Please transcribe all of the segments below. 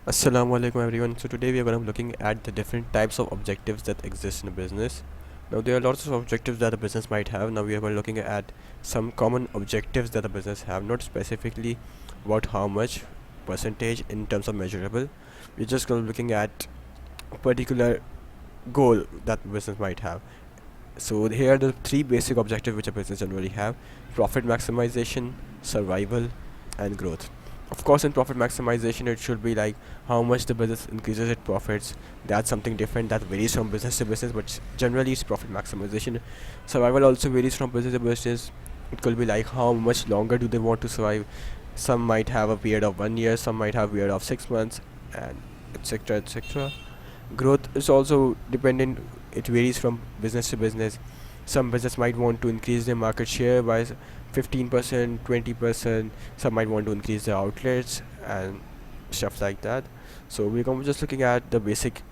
Assalamu alaikum everyone. So today we are going to be looking at the different types of objectives that exist in a business. Now there are lots of objectives that a business might have. Now we are going to looking at some common objectives that a business have, not specifically about how much percentage in terms of measurable. We're just going to be looking at a particular goal that a business might have. So here are the three basic objectives which a business generally have: profit maximization, survival, and growth. Of course, in profit maximization, it should be like how much the business increases its profits. That's something different that varies from business to business, but generally it's profit maximization. Survival also varies from business to business. It could be like how much longer do they want to survive. Some might have a period of 1 year, some might have a period of 6 months, and etc. etc. Growth is also dependent. It varies from business to business. Some business might want to increase their market share by 15%, 20%. Some might want to increase their outlets and stuff like that. So we're going to be just looking at the basic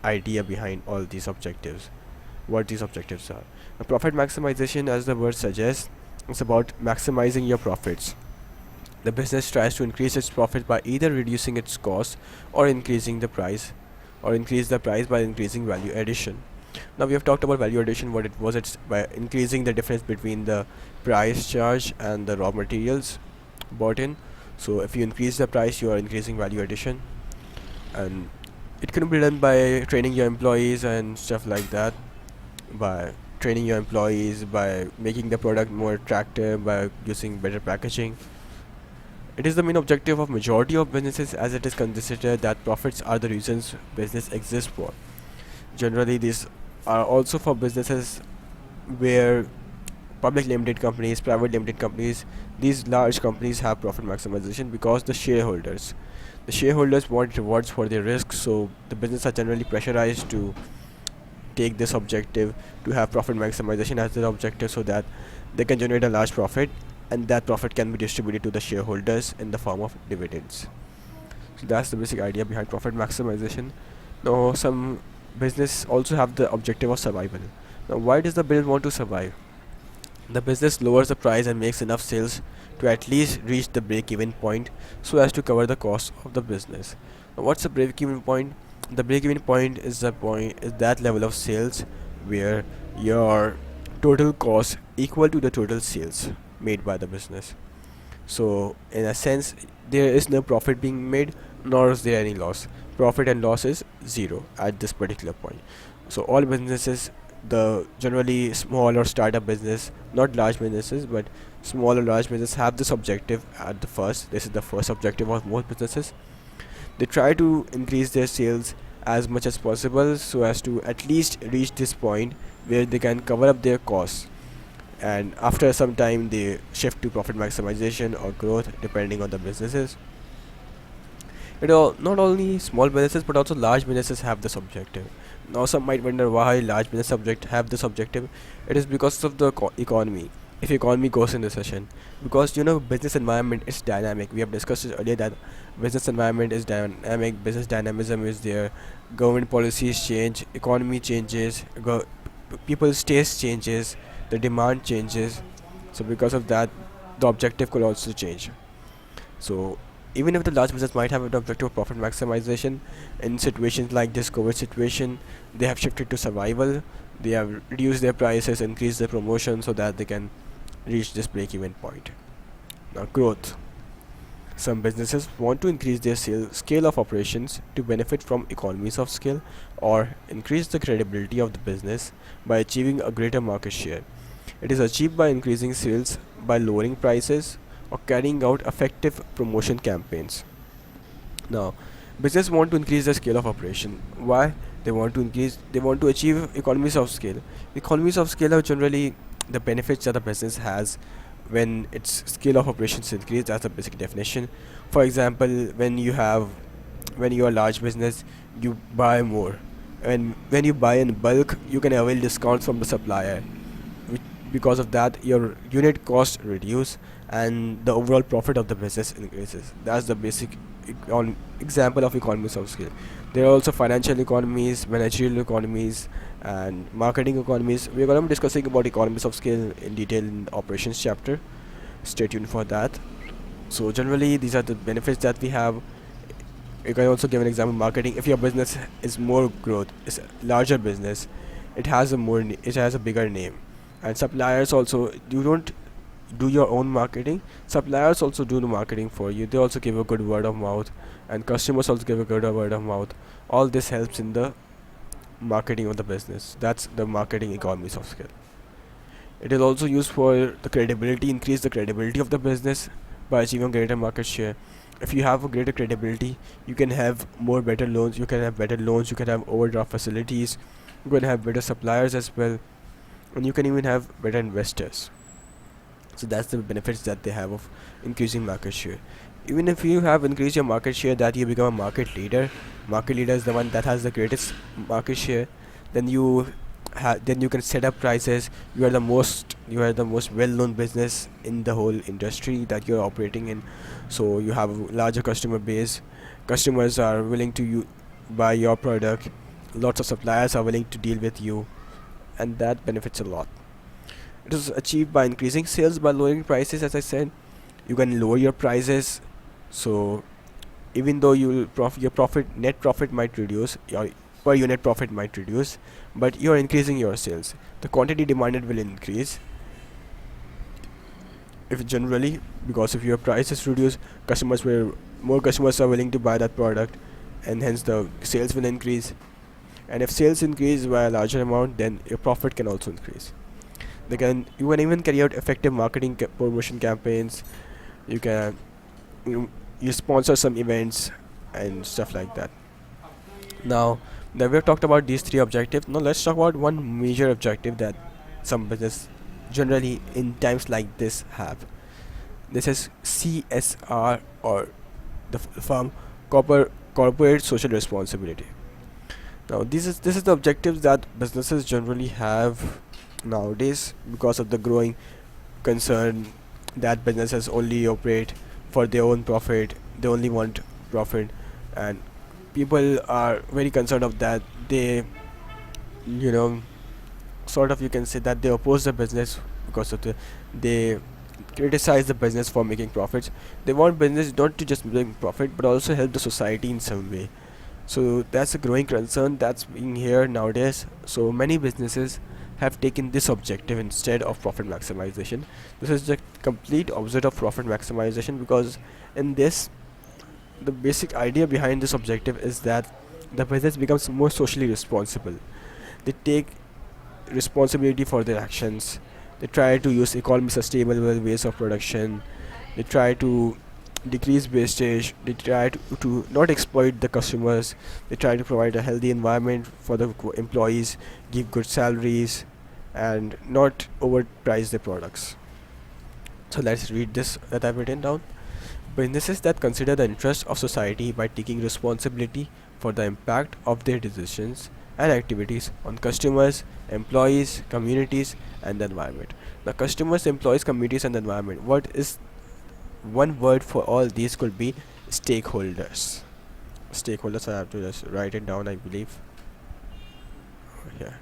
idea behind all these objectives, what these objectives are. Now, profit maximization, as the word suggests, is about maximizing your profits. The business tries to increase its profit by either reducing its cost or increasing the price, or increase the price by increasing value addition. Now we have talked about value addition. What it was, it's by increasing the difference between the price charge and the raw materials bought in. So if you increase the price, you are increasing value addition, and it can be done by training your employees and stuff like that. By training your employees, by making the product more attractive, by using better packaging. It is the main objective of majority of businesses, as it is considered that profits are the reasons business exists for. Generally, these are also for businesses where public limited companies, private limited companies, these large companies have profit maximization because the shareholders want rewards for their risk. So the business are generally pressurized to take this objective, to have profit maximization as their objective, so that they can generate a large profit, and that profit can be distributed to the shareholders in the form of dividends. So that's the basic idea behind profit maximization. Now some business also have the objective of survival. Now why does the business want to survive? The business lowers the price and makes enough sales to at least reach the break-even point, so as to cover the cost of the business. Now what's the break-even point? The break-even point is that level of sales where your total cost equal to the total sales made by the business. So in a sense, there is no profit being made, nor is there any loss. Profit and loss is zero at this particular point. So all businesses, the generally small or startup business, not large businesses, but small or large business, have this objective at the first. This is the first objective of most businesses. They try to increase their sales as much as possible, so as to at least reach this point where they can cover up their costs, and after some time they shift to profit maximization or growth depending on the businesses. Not only small businesses but also large businesses have this objective. Now some might wonder why large business subject have this objective. It is because of the economy. If economy goes in recession, because business environment is dynamic. We have discussed it earlier that business environment is dynamic, business dynamism is there, government policies change, economy changes, people's taste changes, the demand changes. So because of that, the objective could also change. So even if the large business might have an objective of profit maximization, in situations like this COVID situation, they have shifted to survival. They have reduced their prices, increased their promotion, so that they can reach this break-even point. Now growth. Some businesses want to increase their scale of operations to benefit from economies of scale, or increase the credibility of the business by achieving a greater market share. It is achieved by increasing sales by lowering prices or carrying out effective promotion campaigns. Now, business want to increase the scale of operation. Why? They want to achieve economies of scale. Economies of scale are generally the benefits that a business has when its scale of operations increase. That's a basic definition. For example, when you are a large business, you buy more, and when you buy in bulk, you can avail discounts from the supplier. Which, because of that, your unit cost reduce and the overall profit of the business increases. That's the basic example of economies of scale. There are also financial economies, managerial economies, and marketing economies. We're going to be discussing about economies of scale in detail in the operations chapter. Stay tuned for that. So generally, these are the benefits that we have You can also give an example marketing. If your business is more growth, is a larger business, it has a it has a bigger name. And suppliers also, you don't do your own marketing, suppliers also do the marketing for you. They also give a good word of mouth, and customers also give a good word of mouth. All this helps in the marketing of the business. That's the marketing economies of scale. It is also used for the credibility, increase the credibility of the business by achieving greater market share. If you have a greater credibility, you can have more better loans, you can have better loans, you can have overdraft facilities, you can have better suppliers as well, and you can even have better investors. So that's the benefits that they have of increasing market share. Even if you have increased your market share, that you become a market leader. Market leader is the one that has the greatest market share. Then then you can set up prices. You are the most well-known business in the whole industry that you're operating in. So you have a larger customer base. Customers are willing to buy your product. Lots of suppliers are willing to deal with you, and that benefits a lot. It is achieved by increasing sales by lowering prices. As I said, you can lower your prices. So even though your net profit might reduce, your per unit profit might reduce, but you're increasing your sales. The quantity demanded will increase. If generally, because if your price is reduced, more customers are willing to buy that product, and hence the sales will increase. And if sales increase by a larger amount, then your profit can also increase. You can even carry out effective marketing promotion campaigns. You can you, you sponsor some events and stuff like that. Now that we've talked about these three objectives, now let's talk about one major objective that some business generally in times like this have. This is CSR, or the firm corporate social responsibility. Now this is the objectives that businesses generally have nowadays, because of the growing concern that businesses only operate for their own profit. They only want profit, and people are very concerned of that. They, you know, sort of, you can say that they oppose the business because of they criticize the business for making profits. They want business not to just make profit but also help the society in some way. So that's a growing concern that's being here nowadays. So many businesses have taken this objective instead of profit maximization. This is the complete opposite of profit maximization, because in this, the basic idea behind this objective is that the business becomes more socially responsible. They take responsibility for their actions. They try to use economy sustainable ways of production. They try to decrease wastage. They try to not exploit the customers. They try to provide a healthy environment for the employees, give good salaries, and not overprice their products. So let's read this that I've written down. Businesses that consider the interest of society by taking responsibility for the impact of their decisions and activities on customers, employees, communities, and the environment. The customers, employees, communities, and the environment. What is one word for all these? Could be stakeholders. Stakeholders, I have to just write it down, I believe. Yeah.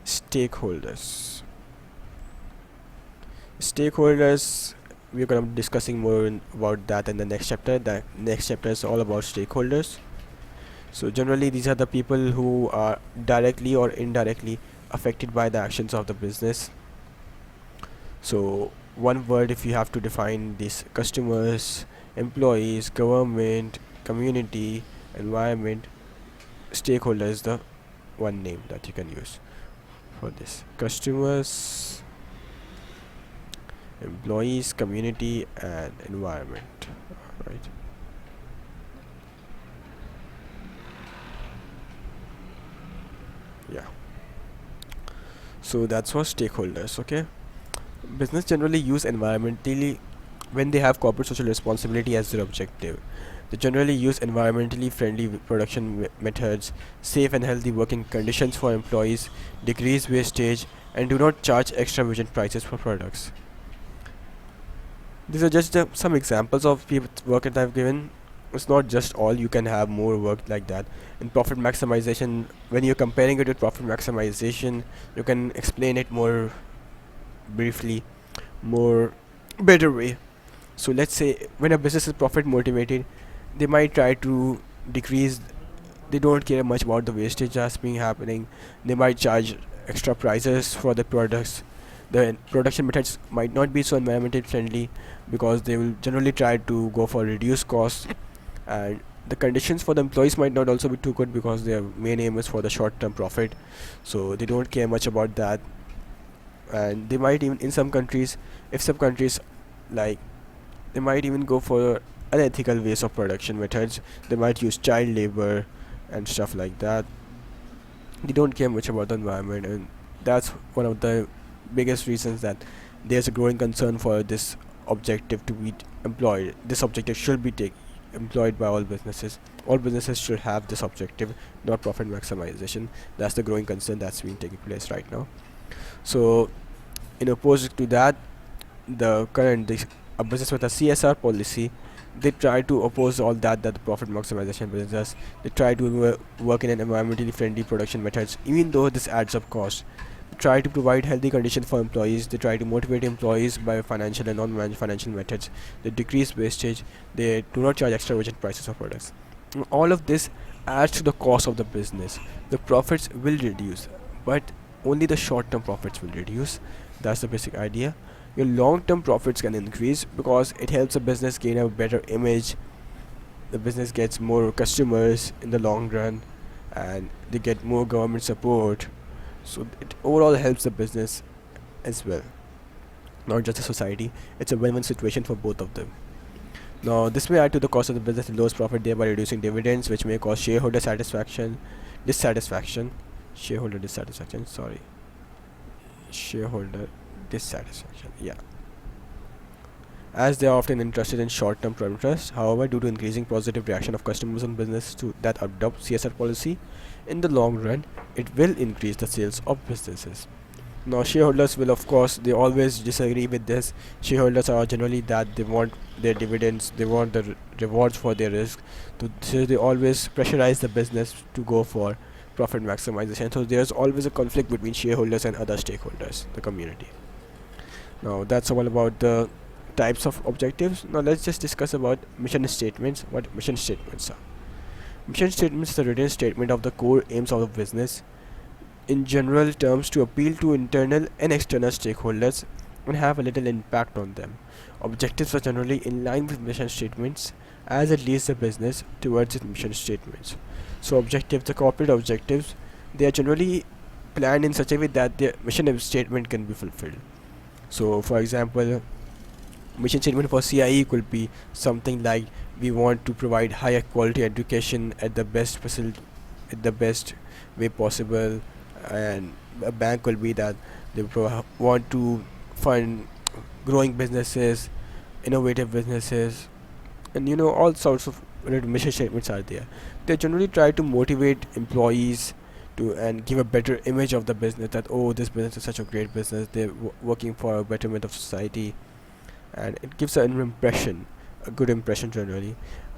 Stakeholders. Stakeholders, we're going to be discussing more about that in the next chapter. The next chapter is all about stakeholders. So generally these are the people who are directly or indirectly affected by the actions of the business. So one word, if you have to define these: customers, employees, government, community, environment. Stakeholder is the one name that you can use for this: customers, employees, community, and environment. Right. Yeah. So that's for stakeholders. Okay. Business generally use environmentally when they have corporate social responsibility as their objective. They generally use environmentally friendly production methods, safe and healthy working conditions for employees, decrease wastage, and do not charge extravagant prices for products. These are just some examples of work that I've given. It's not just all, you can have more work like that. In profit maximization, when you're comparing it with profit maximization, you can explain it more briefly, more better way. So let's say when a business is profit motivated, they might try to decrease. They don't care much about the wastage that's being happening. They might charge extra prices for the products. The production methods might not be so environmentally friendly because they will generally try to go for reduced costs, and the conditions for the employees might not also be too good because their main aim is for the short term profit, so they don't care much about that. And they might even, in some countries, if some countries, like, they might even go for unethical ways of production methods. They might use child labor and stuff like that. They don't care much about the environment, and that's one of the biggest reasons that there's a growing concern for this objective to be employed. This objective should be employed by all businesses. All businesses should have this objective, not profit maximization. That's the growing concern that's been taking place right now. So, in opposite to that, a business with a CSR policy, they try to oppose all that the profit maximization business. They try to work in an environmentally friendly production methods, even though this adds up cost. They try to provide healthy conditions for employees. They try to motivate employees by financial and non-financial methods. They decrease wastage. They do not charge extravagant prices of products. All of this adds to the cost of the business. The profits will reduce, but only the short-term profits will reduce. That's the basic idea. Your long-term profits can increase because it helps a business gain a better image. The business gets more customers in the long run, and they get more government support, so it overall helps the business as well, not just the society. It's a win-win situation for both of them. Now, this may add to the cost of the business and lowers profit, thereby reducing dividends, which may cause shareholder dissatisfaction, shareholder dissatisfaction, yeah, as they are often interested in short-term interest. However, due to increasing positive reaction of customers and business to that adopt CSR policy, in the long run, it will increase the sales of businesses. Now, shareholders will, of course, they always disagree with this. Shareholders are generally that they want their dividends, they want the rewards for their risk. So they always pressurize the business to go for profit maximization. So there's always a conflict between shareholders and other stakeholders, the community. Now, that's all about the types of objectives. Now, let's just discuss about mission statements. What mission statements are? Mission statements is a written statement of the core aims of the business in general terms to appeal to internal and external stakeholders and have a little impact on them. Objectives are generally in line with mission statements as it leads the business towards its mission statements. So objectives, the corporate objectives, they are generally planned in such a way that their mission statement can be fulfilled. So for example, mission statement for CIE could be something like, we want to provide higher quality education at the best way possible. And a bank will be that they want to fund growing businesses, innovative businesses, and all sorts of mission statements are there. They generally try to motivate employees to and give a better image of the business, that this business is such a great business, they're working for a betterment of society, and it gives an impression, a good impression generally.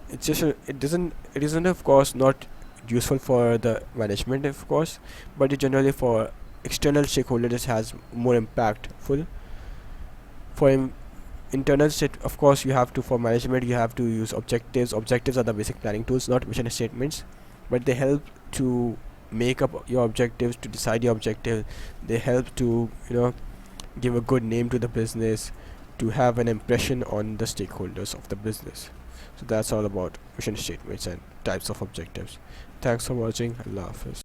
It isn't of course not useful for the management, of course, but it generally for external stakeholders has more impactful. For internal state, of course, you have to, for management, you have to use objectives are the basic planning tools, not mission statements, but they help to make up your objectives, to decide your objective. They help to give a good name to the business, to have an impression on the stakeholders of the business. So that's all about mission statements and types of objectives. Thanks for watching. Allah Hafiz.